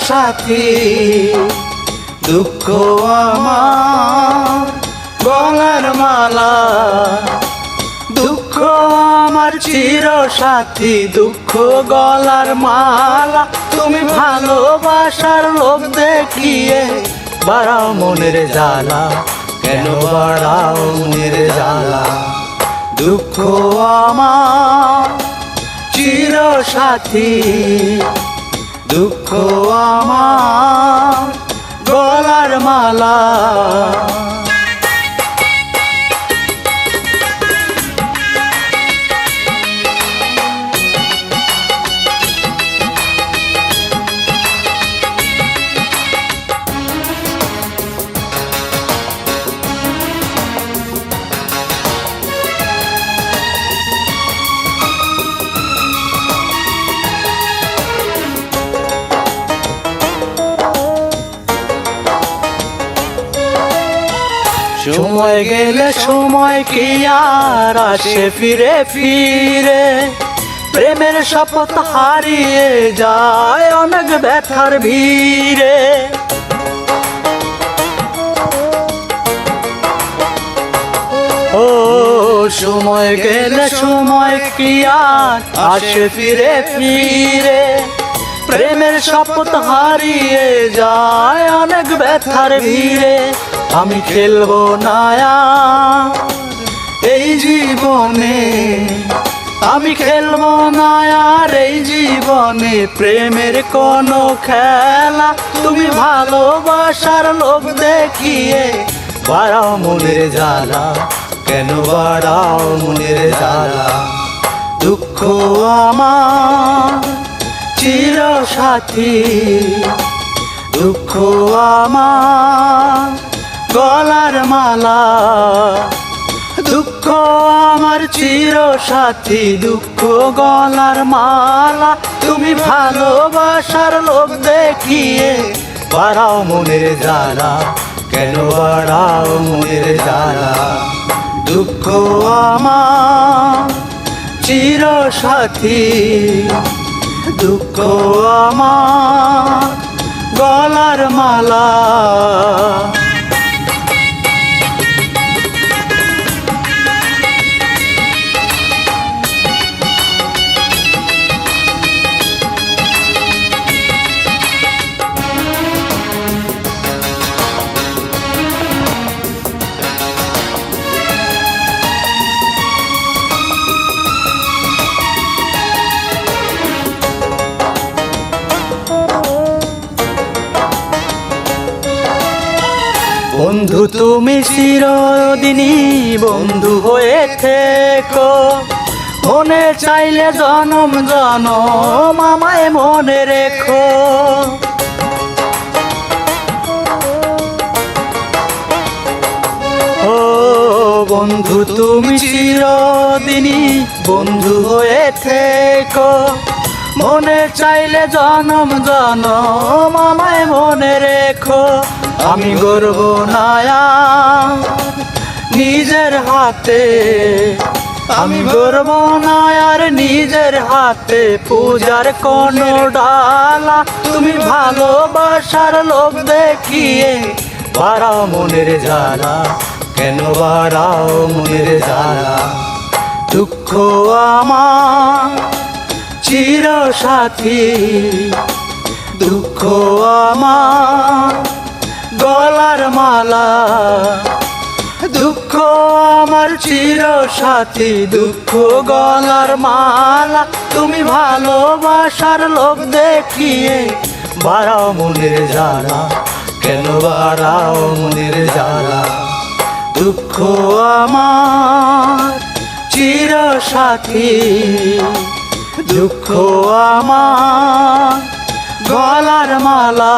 সাথী, দুঃখ আমার গলার মালা। দুঃখ আমার চির সাথী, দুঃখ গলার মালা। তুমি ভালোবাসার লোভ দেখিয়ে বাড়াও মনের জ্বালা, কেন বাড়াও মনের জ্বালা? দুঃখ আমার চির সাথী, দুঃখ আমার গলার মালা। সময় গেলে সময় কি আর আসে ফিরে ফিরে, প্রেমের শপথ হারিয়ে যায় অনেক ব্যথার ভিড়ে। ও সময় গেলে সময় কি আর আসে ফিরে ফিরে, প্রেমের শপথ হারিয়ে যায় অনেক ব্যথার ভিড়ে। আমি খেলবো না এই জীবনে, আমি খেলবো না আর এই জীবনে প্রেমের কোনো খেলা। তুমি ভালোবাসার লোভ দেখিয়ে বাড়াও মনের জ্বালা, কেন বাড়াও মনের জ্বালা? দুঃখ আমার চির সাথী, দুঃখ আমার গলার মালা। দুঃখ আমার চির সাথী, দুঃখ গলার মালা। তুমি ভালোবাসার লোভ দেখিয়ে বাড়াও মনের জ্বালা, কেন বাড়াও মনের জ্বালা? দুঃখ আমার চির সাথী, দুঃখ আমার গলার মালা। বন্ধু তুমি চিরদিনই বন্ধু হয়ে থেকো, মনে চাইলে জনম জনম আমায় মনে রেখো। ও বন্ধু তুমি চিরদিনই বন্ধু হয়ে থেকো, মনে চাইলে জনম জনম আমায় মনে রেখো। আমি গর্ব না নিজের হাতে, আমি গর্ব না আর নিজের হাতে পূজার কোনো ডালা। তুমি ভালোবাসার লোভ দেখিয়ে বাড়াও মনের জ্বালা, কেন বাড়াও মনের জ্বালা? দুঃখ আমার চির সাথী, দুঃখ আমার গলার মালা। দুঃখ আমার চির সাথী, দুঃখ গলার মালা। তুমি ভালোবাসার লোভ দেখিয়ে বাড়াও মনের জ্বালা, কেন বাড়াও মনের জ্বালা? দুঃখ আমার চির সাথী, দুঃখ আমার গলার মালা।